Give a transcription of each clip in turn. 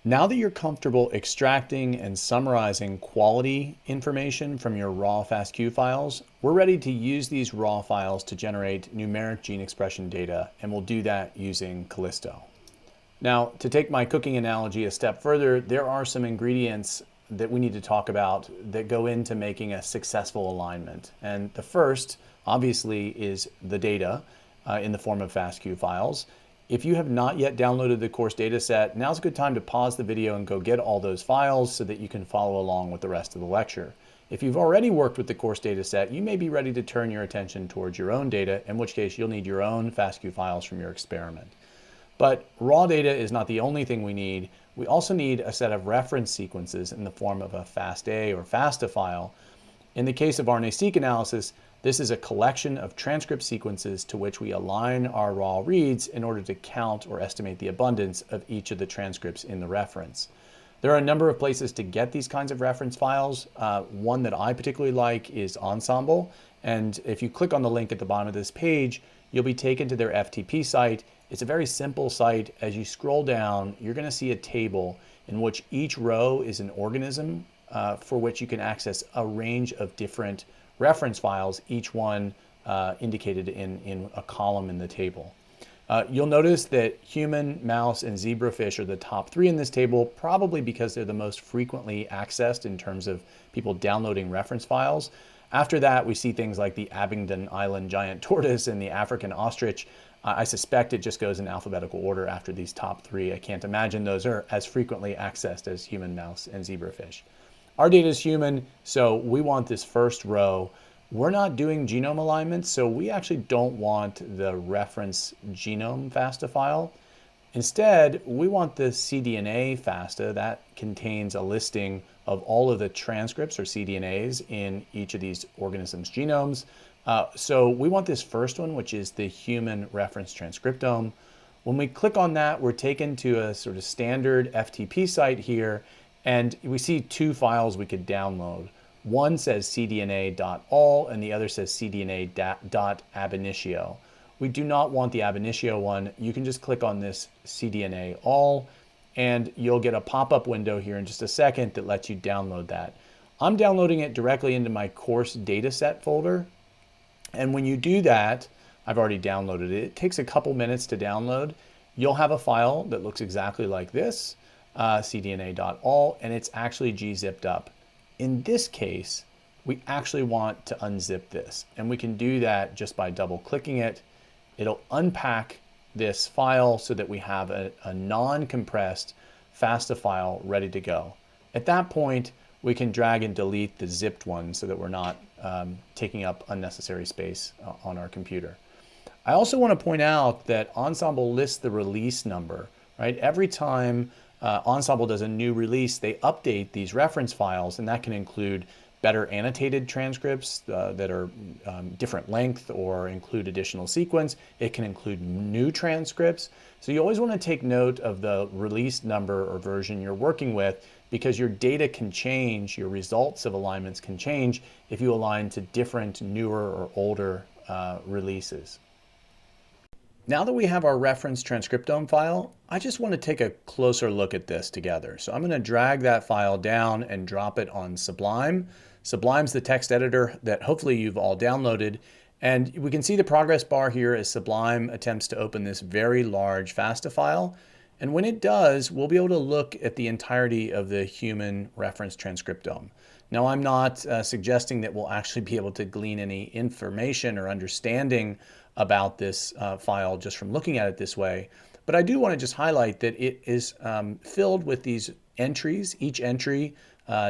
Now that you're comfortable extracting and summarizing quality information from your raw FASTQ files, we're ready to use these raw files to generate numeric gene expression data, and we'll do that using Callisto. Now, to take my cooking analogy a step further, there are some ingredients that we need to talk about that go into making a successful alignment. And the first, obviously, is the data in the form of FASTQ files. If you have not yet downloaded the course data set, now's a good time to pause the video and go get all those files so that you can follow along with the rest of the lecture. If you've already worked with the course data set, you may be ready to turn your attention towards your own data, in which case you'll need your own FASTQ files from your experiment. But raw data is not the only thing we need. We also need a set of reference sequences in the form of a FASTA or FASTA file. In the case of RNA-seq analysis, this is a collection of transcript sequences to which we align our raw reads in order to count or estimate the abundance of each of the transcripts in the reference. There are a number of places to get these kinds of reference files. One that I particularly like is Ensembl, and if you click on the link at the bottom of this page, you'll be taken to their FTP site. It's a very simple site. As you scroll down, you're going to see a table in which each row is an organism for which you can access a range of different reference files, each one indicated in a column in the table. You'll notice that human, mouse, and zebrafish are the top three in this table, probably because they're the most frequently accessed in terms of people downloading reference files. After that, we see things like the Abingdon Island giant tortoise and the African ostrich. I suspect it just goes in alphabetical order after these top three. I can't imagine those are as frequently accessed as human, mouse, and zebrafish. Our data is human, so we want this first row. We're not doing genome alignment, so we actually don't want the reference genome FASTA file. Instead, we want the cDNA FASTA that contains a listing of all of the transcripts or cDNAs in each of these organisms' genomes. So we want this first one, which is the human reference transcriptome. When we click on that, we're taken to a sort of standard FTP site here, and we see two files we could download. One says cDNA.all and the other says cDNA.ab initio. We do not want the ab initio one. You can just click on this cDNA all and you'll get a pop-up window here in just a second that lets you download that. I'm downloading it directly into my course dataset folder. And when you do that, I've already downloaded it. It takes a couple minutes to download. You'll have a file that looks exactly like this, cDNA.all, and it's actually gzipped up. In this case, we actually want to unzip this, and we can do that just by double clicking it. It'll unpack this file so that we have a non-compressed FASTA file ready to go. At that point, we can drag and delete the zipped one so that we're not taking up unnecessary space on our computer. I also want to point out that Ensembl lists the release number, right? Every time Ensembl does a new release, they update these reference files, and that can include better annotated transcripts that are different length or include additional sequence. It can include new transcripts. So you always want to take note of the release number or version you're working with, because your data can change, your results of alignments can change if you align to different, newer or older releases. Now that we have our reference transcriptome file, I just want to take a closer look at this together. So I'm going to drag that file down and drop it on Sublime. Sublime's the text editor that hopefully you've all downloaded. And we can see the progress bar here as Sublime attempts to open this very large FASTA file. And when it does, we'll be able to look at the entirety of the human reference transcriptome. Now, I'm not suggesting that we'll actually be able to glean any information or understanding about this file just from looking at it this way, but I do want to just highlight that it is filled with these entries, each entry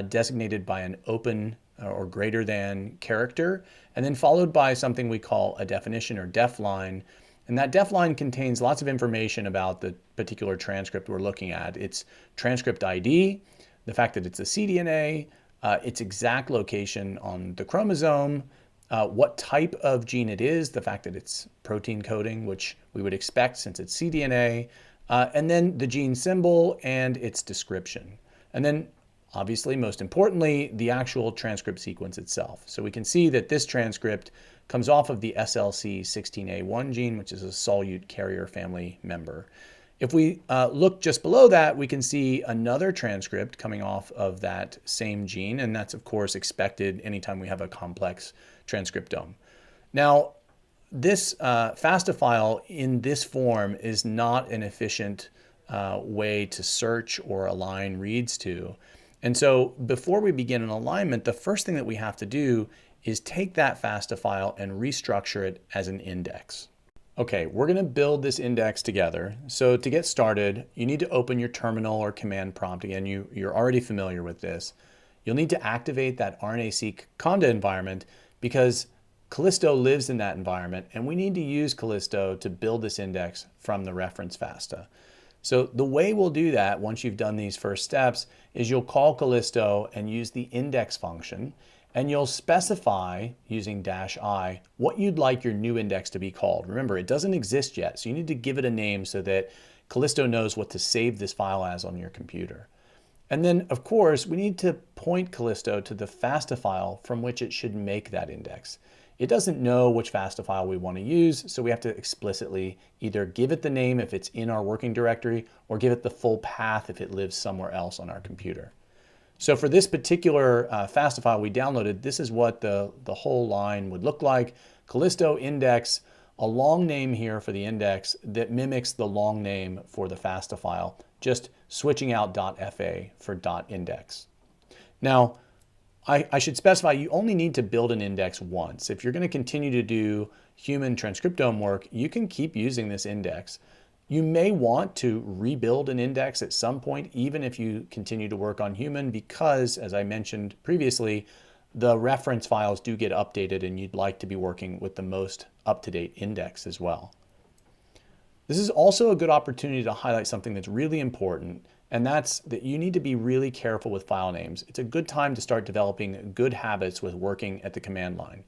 designated by an open or greater than character, and then followed by something we call a definition or def line. And that def line contains lots of information about the particular transcript we're looking at. Its transcript ID, the fact that it's a cDNA, its exact location on the chromosome, what type of gene it is, the fact that it's protein coding, which we would expect since it's cDNA, and then the gene symbol and its description. And then obviously, most importantly, the actual transcript sequence itself. So we can see that this transcript comes off of the SLC16A1 gene, which is a solute carrier family member. If we look just below that, we can see another transcript coming off of that same gene, and that's of course expected anytime we have a complex transcriptome. Now, this FASTA file in this form is not an efficient way to search or align reads to. And so before we begin an alignment, the first thing that we have to do is take that FASTA file and restructure it as an index. Okay, we're going to build this index together. So to get started, you need to open your terminal or command prompt. Again, you're already familiar with this. You'll need to activate that RNA-seq Conda environment because Callisto lives in that environment, and we need to use Callisto to build this index from the reference FASTA. So the way we'll do that once you've done these first steps is you'll call Callisto and use the index function, and you'll specify using -i what you'd like your new index to be called. Remember, it doesn't exist yet, so you need to give it a name so that Callisto knows what to save this file as on your computer. And then, of course, we need to point Callisto to the FASTA file from which it should make that index. It doesn't know which FASTA file we want to use, so we have to explicitly either give it the name if it's in our working directory or give it the full path if it lives somewhere else on our computer. So for this particular FASTA file we downloaded, this is what the whole line would look like. Callisto index, a long name here for the index that mimics the long name for the FASTA file, just switching out .fa for .index. Now, I should specify you only need to build an index once. If you're going to continue to do human transcriptome work, you can keep using this index. You may want to rebuild an index at some point, even if you continue to work on human, because, as I mentioned previously, the reference files do get updated and you'd like to be working with the most up-to-date index as well. This is also a good opportunity to highlight something that's really important, and that's that you need to be really careful with file names. It's a good time to start developing good habits with working at the command line.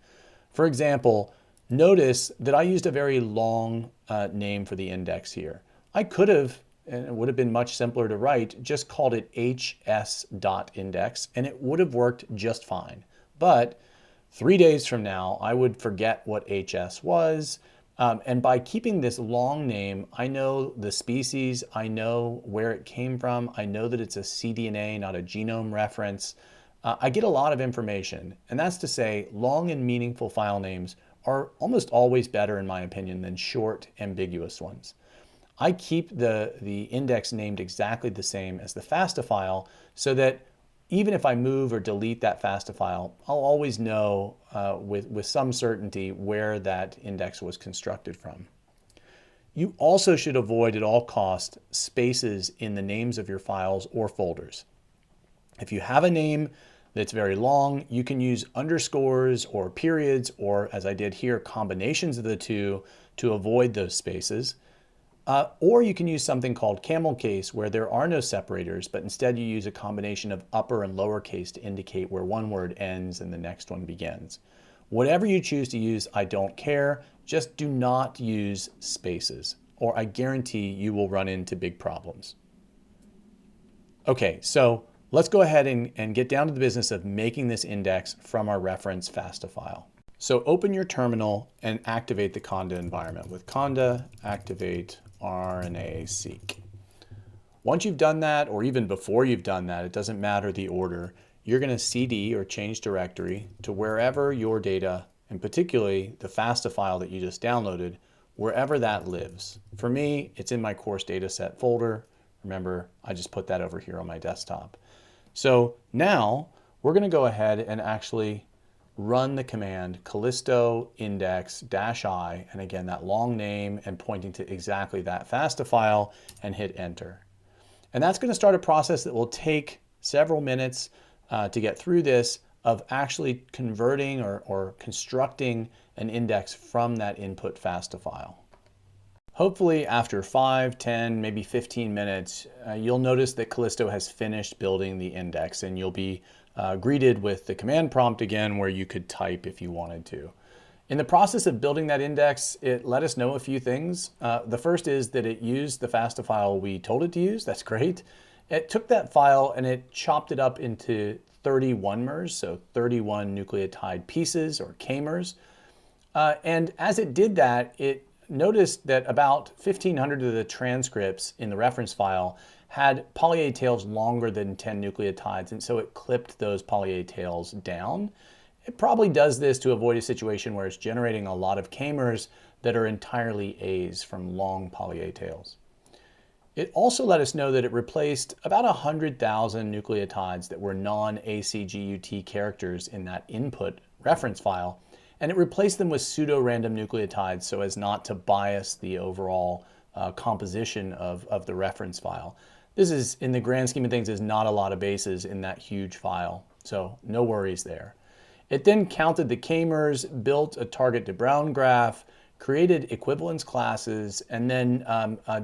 For example, notice that I used a very long name for the index here. I could have, and it would have been much simpler to write, just called it hs.index, and it would have worked just fine. But 3 days from now, I would forget what hs was. And by keeping this long name, I know the species, I know where it came from, I know that it's a cDNA, not a genome reference. I get a lot of information, and that's to say long and meaningful file names are almost always better, in my opinion, than short, ambiguous ones. I keep the index named exactly the same as the FASTA file so that even if I move or delete that FASTA file, I'll always know with some certainty where that index was constructed from. You also should avoid at all costs spaces in the names of your files or folders. If you have a name that's very long, you can use underscores or periods, or as I did here, combinations of the two to avoid those spaces. Or you can use something called camel case where there are no separators, but instead you use a combination of upper and lower case to indicate where one word ends and the next one begins. Whatever you choose to use, I don't care. Just do not use spaces, or I guarantee you will run into big problems. Okay, so let's go ahead and get down to the business of making this index from our reference FASTA file. So open your terminal and activate the Conda environment with Conda activate RNA-seq. Once you've done that, or even before you've done that, it doesn't matter the order, you're going to cd or change directory to wherever your data, and particularly the FASTA file that you just downloaded, wherever that lives. For me, it's in my course dataset folder. Remember, I just put that over here on my desktop. So now we're going to go ahead and actually run the command callisto index -i, and again, that long name and pointing to exactly that FASTA file, and hit enter. And that's going to start a process that will take several minutes to get through this of actually converting or constructing an index from that input FASTA file. Hopefully after 5, 10, maybe 15 minutes, you'll notice that Callisto has finished building the index, and you'll be greeted with the command prompt again where you could type if you wanted to. In the process of building that index, it let us know a few things. The first is that it used the FASTA file we told it to use. That's great. It took that file and it chopped it up into 31 mers, so 31 nucleotide pieces or k-mers. And as it did that, it noticed that about 1,500 of the transcripts in the reference file had poly-A tails longer than 10 nucleotides, and so it clipped those poly-A tails down. It probably does this to avoid a situation where it's generating a lot of k-mers that are entirely A's from long poly-A tails. It also let us know that it replaced about 100,000 nucleotides that were non-ACGUT characters in that input reference file, and it replaced them with pseudo-random nucleotides so as not to bias the overall composition of the reference file. This is, in the grand scheme of things, is not a lot of bases in that huge file, so no worries there. It then counted the k-mers, built a target de Bruijn graph, created equivalence classes, and then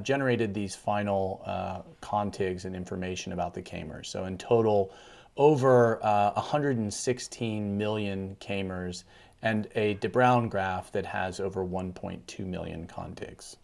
generated these final contigs and information about the k-mers. So in total, over 116 million k-mers and a de Bruijn graph that has over 1.2 million contigs.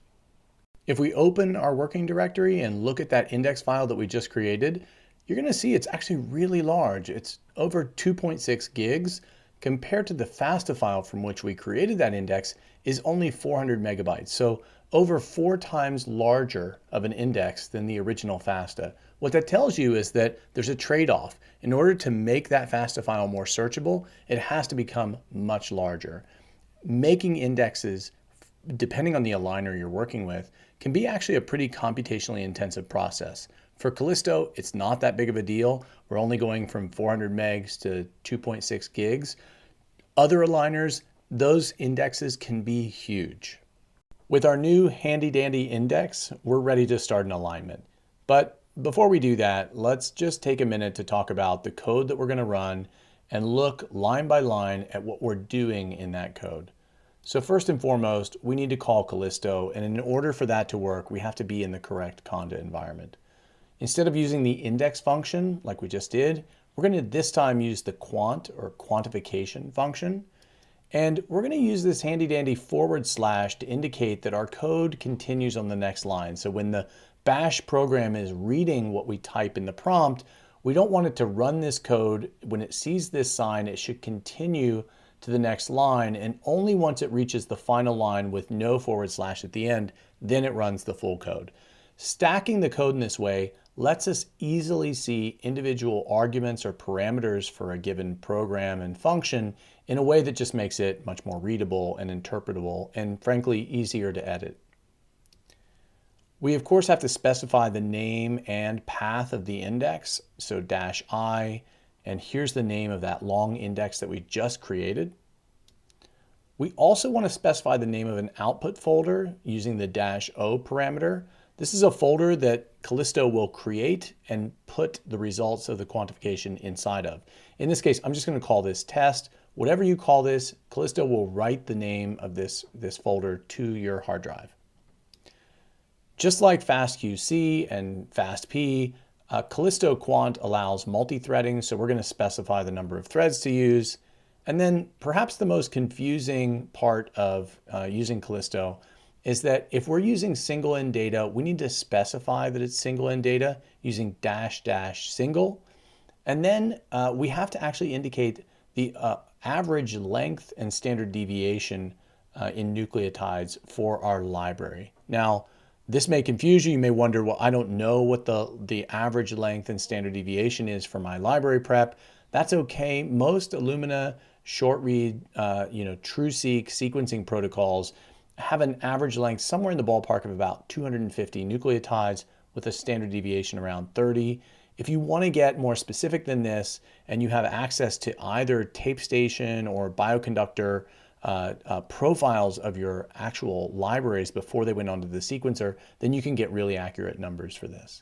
If we open our working directory and look at that index file that we just created, you're going to see it's actually really large. It's over 2.6 gigs compared to the FASTA file from which we created that index is only 400 megabytes. So over 4 times larger of an index than the original FASTA. What that tells you is that there's a trade-off. In order to make that FASTA file more searchable, it has to become much larger. Making indexes, depending on the aligner you're working with, can be actually a pretty computationally intensive process. For Callisto, it's not that big of a deal. We're only going from 400 megs to 2.6 gigs. Other aligners, those indexes can be huge. With our new handy-dandy index, we're ready to start an alignment. But before we do that, let's just take a minute to talk about the code that we're going to run and look line by line at what we're doing in that code. So first and foremost, we need to call Callisto, and in order for that to work, we have to be in the correct conda environment. Instead of using the index function like we just did, we're going to this time use the quant or quantification function. And we're going to use this handy dandy / to indicate that our code continues on the next line. So when the bash program is reading what we type in the prompt, we don't want it to run this code. When it sees this sign, it should continue to the next line, and only once it reaches the final line with no / at the end, then it runs the full code. Stacking the code in this way lets us easily see individual arguments or parameters for a given program and function in a way that just makes it much more readable and interpretable and frankly easier to edit. We of course have to specify the name and path of the index, so -i, and here's the name of that long index that we just created. We also want to specify the name of an output folder using the -o parameter. This is a folder that Callisto will create and put the results of the quantification inside of. In this case, I'm just going to call this test. Whatever you call this, Callisto will write the name of this folder to your hard drive. Just like fastqc and fastp, Callisto quant allows multi-threading, so we're going to specify the number of threads to use. And then perhaps the most confusing part of using Callisto is that if we're using single end data, we need to specify that it's single end data using --single. And then we have to actually indicate the average length and standard deviation in nucleotides for our library. Now, this may confuse you. You may wonder, well, I don't know what the average length and standard deviation is for my library prep. That's okay. Most Illumina short read, TrueSeq sequencing protocols have an average length somewhere in the ballpark of about 250 nucleotides with a standard deviation around 30. If you want to get more specific than this and you have access to either TapeStation or Bioconductor profiles of your actual libraries before they went onto the sequencer, then you can get really accurate numbers for this.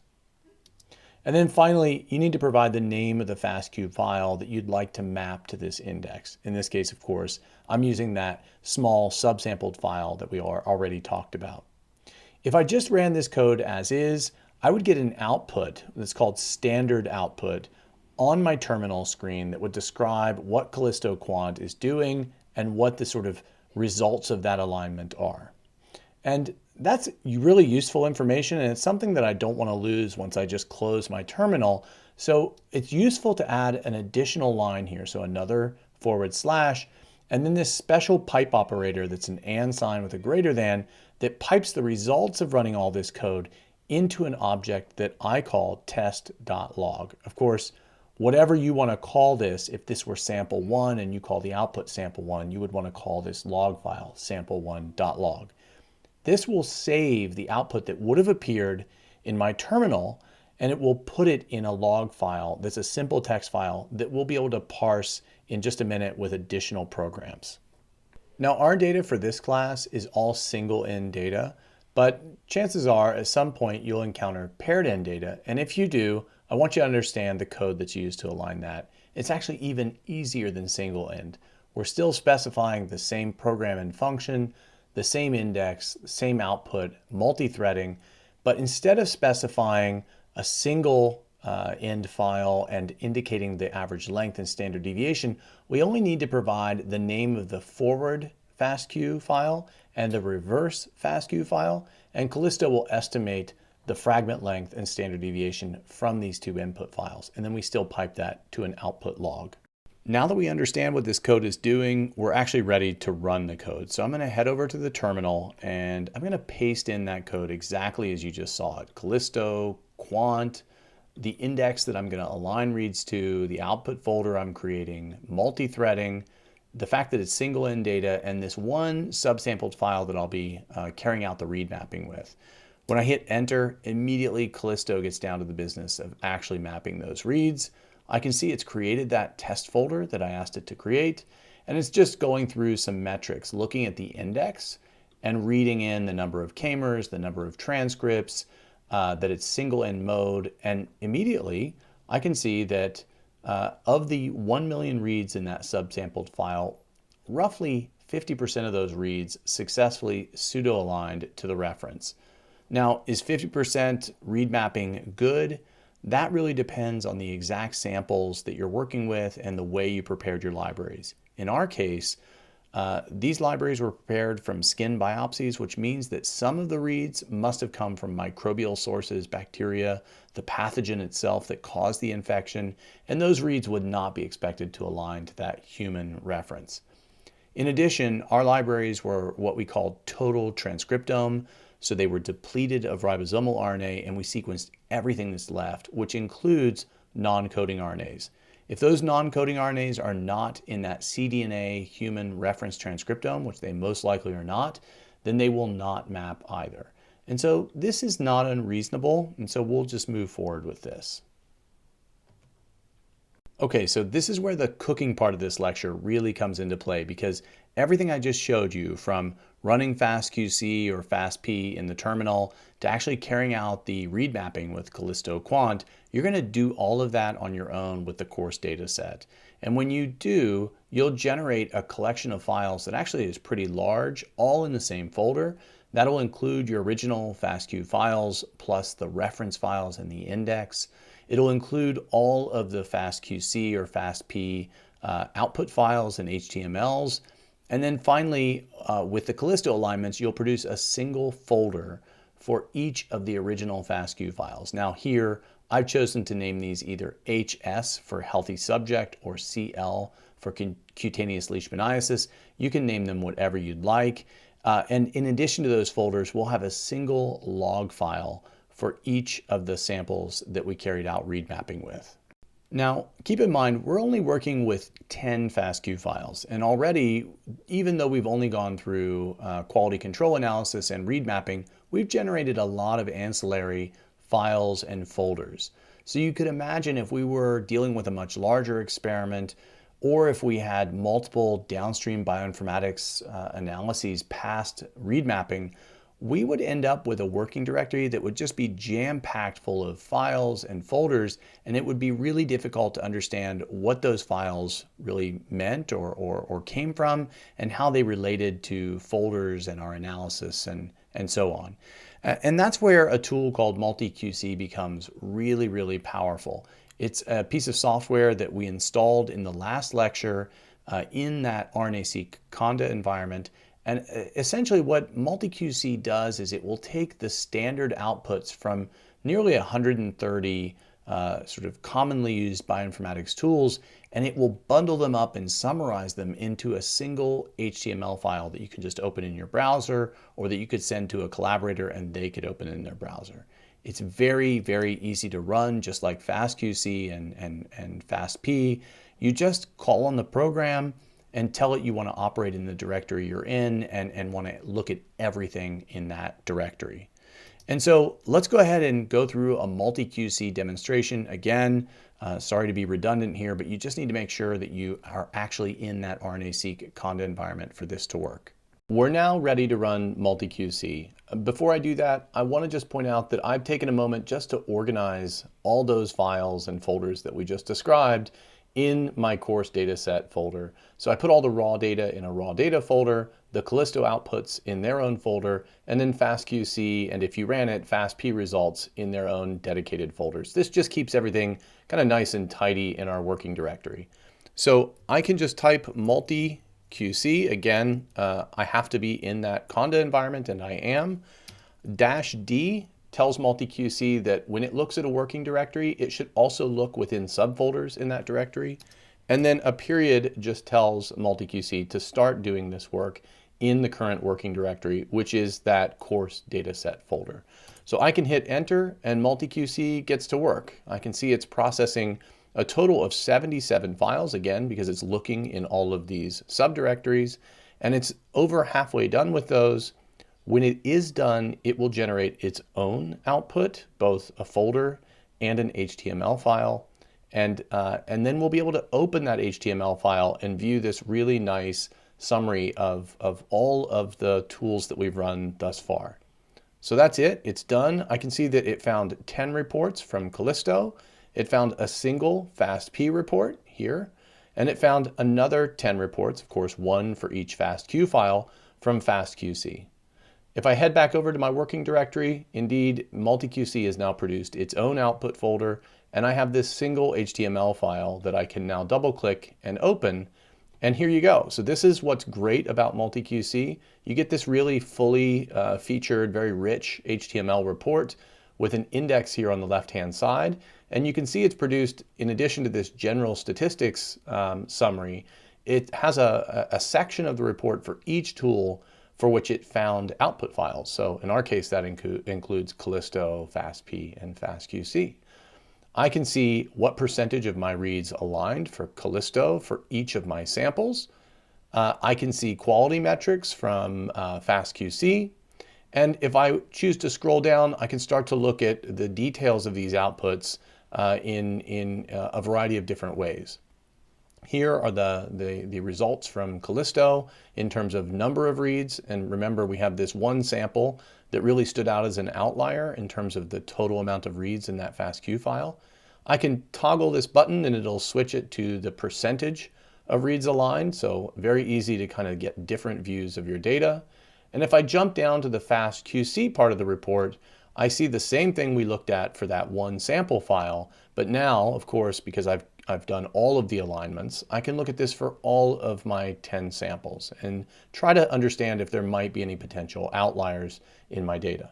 And then finally, you need to provide the name of the FastQ file that you'd like to map to this index. In this case, of course, I'm using that small subsampled file that we already talked about. If I just ran this code as is, I would get an output that's called standard output on my terminal screen that would describe what Callisto Quant is doing and what the sort of results of that alignment are. And that's really useful information, and it's something that I don't want to lose once I just close my terminal. So it's useful to add an additional line here, so another /, And then this special pipe operator that's an and sign with a greater than that pipes the results of running all this code into an object that I call test.log. Of course, whatever you want to call this, if this were sample1 and you call the output sample1, you would want to call this log file sample1.log. This will save the output that would have appeared in my terminal, and it will put it in a log file that's a simple text file that we'll be able to parse in just a minute with additional programs. Now, our data for this class is all single end data, but chances are at some point you'll encounter paired end data, and if you do, I want you to understand the code that's used to align that. It's actually even easier than single end. We're still specifying the same program and function, the same index, same output, multi-threading, but instead of specifying a single end file and indicating the average length and standard deviation, we only need to provide the name of the forward FASTQ file and the reverse FASTQ file, and Callisto will estimate the fragment length and standard deviation from these two input files, and then we still pipe that to an output log. Now that we understand what this code is doing, we're actually ready to run the code. So I'm going to head over to the terminal and I'm going to paste in that code exactly as you just saw it. Callisto, quant, the index that I'm going to align reads to, the output folder I'm creating, multi-threading, the fact that it's single end data, and this one subsampled file that I'll be carrying out the read mapping with. When I hit enter, immediately Callisto gets down to the business of actually mapping those reads. I can see it's created that test folder that I asked it to create, and it's just going through some metrics, looking at the index and reading in the number of k-mers, the number of transcripts, that it's single end mode, and immediately I can see that of the 1 million reads in that subsampled file, roughly 50% of those reads successfully pseudo-aligned to the reference. Now, is 50% read mapping good? That really depends on the exact samples that you're working with and the way you prepared your libraries. In our case, these libraries were prepared from skin biopsies, which means that some of the reads must have come from microbial sources, bacteria, the pathogen itself that caused the infection, and those reads would not be expected to align to that human reference. In addition, our libraries were what we call total transcriptome, so they were depleted of ribosomal RNA, and we sequenced everything that's left, which includes non-coding RNAs. If those non-coding RNAs are not in that cDNA human reference transcriptome, which they most likely are not, then they will not map either. And so this is not unreasonable, and so we'll just move forward with this. Okay, so this is where the cooking part of this lecture really comes into play, because everything I just showed you, from running FastQC or FastP in the terminal to actually carrying out the read mapping with Callisto Quant, you're going to do all of that on your own with the course data set. And when you do, you'll generate a collection of files that actually is pretty large, all in the same folder. That'll include your original FASTQ files plus the reference files and the index. It'll include all of the FastQC or FastP output files and HTMLs. And then finally, with the Callisto alignments, you'll produce a single folder for each of the original FASTQ files. Now here, I've chosen to name these either HS for healthy subject or CL for cutaneous leishmaniasis. You can name them whatever you'd like. And in addition to those folders, we'll have a single log file for each of the samples that we carried out read mapping with. Now, keep in mind, we're only working with 10 FASTQ files, and already, even though we've only gone through quality control analysis and read mapping, we've generated a lot of ancillary files and folders. So you could imagine if we were dealing with a much larger experiment, or if we had multiple downstream bioinformatics analyses past read mapping, we would end up with a working directory that would just be jam-packed full of files and folders, and it would be really difficult to understand what those files really meant or came from, and how they related to folders and our analysis and so on. And that's where a tool called MultiQC becomes really, really powerful. It's a piece of software that we installed in the last lecture in that RNA-seq Conda environment. And essentially what MultiQC does is it will take the standard outputs from nearly 130 sort of commonly used bioinformatics tools, and it will bundle them up and summarize them into a single HTML file that you can just open in your browser, or that you could send to a collaborator and they could open in their browser. It's very, very easy to run, just like FastQC and FastP. You just call on the program and tell it you want to operate in the directory you're in and want to look at everything in that directory. And so let's go ahead and go through a multi-QC demonstration. Again, sorry to be redundant here, but you just need to make sure that you are actually in that RNA-seq Conda environment for this to work. We're now ready to run multi-QC. Before I do that, I want to just point out that I've taken a moment just to organize all those files and folders that we just described in my course dataset folder. So I put all the raw data in a raw data folder, the Callisto outputs in their own folder, and then FastQC, and if you ran it, FastP results in their own dedicated folders. This just keeps everything kind of nice and tidy in our working directory. So I can just type multi-QC. Again, I have to be in that Conda environment, and I am. -D tells multi-QC that when it looks at a working directory, it should also look within subfolders in that directory. And then a period just tells multi-QC to start doing this work in the current working directory, which is that course dataset folder. So I can hit enter and multi-QC gets to work. I can see it's processing a total of 77 files, again, because it's looking in all of these subdirectories, and it's over halfway done with those. When it is done, it will generate its own output, both a folder and an HTML file. And then we'll be able to open that HTML file and view this really nice summary of all of the tools that we've run thus far. So that's it. It's done. I can see that it found 10 reports from Callisto. It found a single FastP report here, and it found another 10 reports, of course, one for each FastQ file from FastQC. If I head back over to my working directory, indeed, multi-QC has now produced its own output folder, and I have this single HTML file that I can now double click and open, and here you go. So this is what's great about multi-QC. You get this really fully featured, very rich HTML report with an index here on the left-hand side, and you can see it's produced, in addition to this general statistics summary, it has a section of the report for each tool for which it found output files. So in our case, that includes Callisto, FastP, and FastQC. I can see what percentage of my reads aligned for Callisto for each of my samples. I can see quality metrics from FastQC. And if I choose to scroll down, I can start to look at the details of these outputs in a variety of different ways. Here are the results from Callisto in terms of number of reads. And remember, we have this one sample that really stood out as an outlier in terms of the total amount of reads in that FastQ file. I can toggle this button and it'll switch it to the percentage of reads aligned. So very easy to kind of get different views of your data. And if I jump down to the FastQC part of the report, I see the same thing we looked at for that one sample file. But now, of course, because I've done all of the alignments, I can look at this for all of my 10 samples and try to understand if there might be any potential outliers in my data.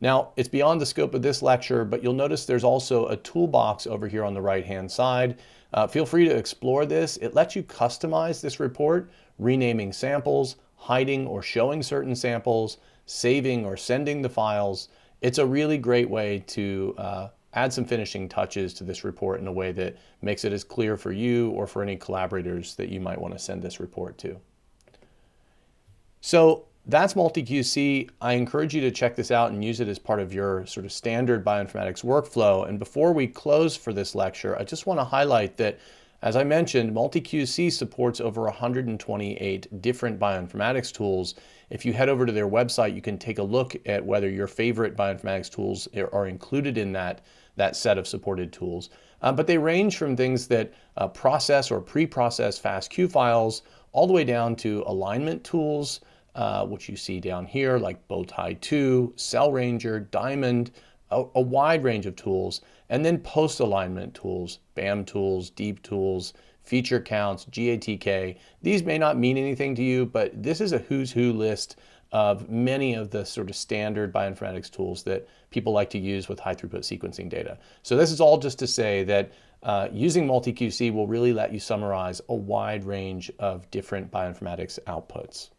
Now, it's beyond the scope of this lecture, but you'll notice there's also a toolbox over here on the right-hand side. Feel free to explore this. It lets you customize this report, renaming samples, hiding or showing certain samples, saving or sending the files. It's a really great way to add some finishing touches to this report in a way that makes it as clear for you or for any collaborators that you might want to send this report to. So that's multi-QC. I encourage you to check this out and use it as part of your sort of standard bioinformatics workflow. And before we close for this lecture, I just want to highlight that, as I mentioned, multi-QC supports over 128 different bioinformatics tools. If you head over to their website, you can take a look at whether your favorite bioinformatics tools are included in that set of supported tools. But they range from things that process or pre-process FastQ files all the way down to alignment tools, which you see down here, like Bowtie2, Cell Ranger, Diamond, a wide range of tools, and then post-alignment tools, BAM tools, Deep tools, feature counts, GATK. These may not mean anything to you, but this is a who's who list of many of the sort of standard bioinformatics tools that people like to use with high throughput sequencing data. So this is all just to say that using multi-QC will really let you summarize a wide range of different bioinformatics outputs.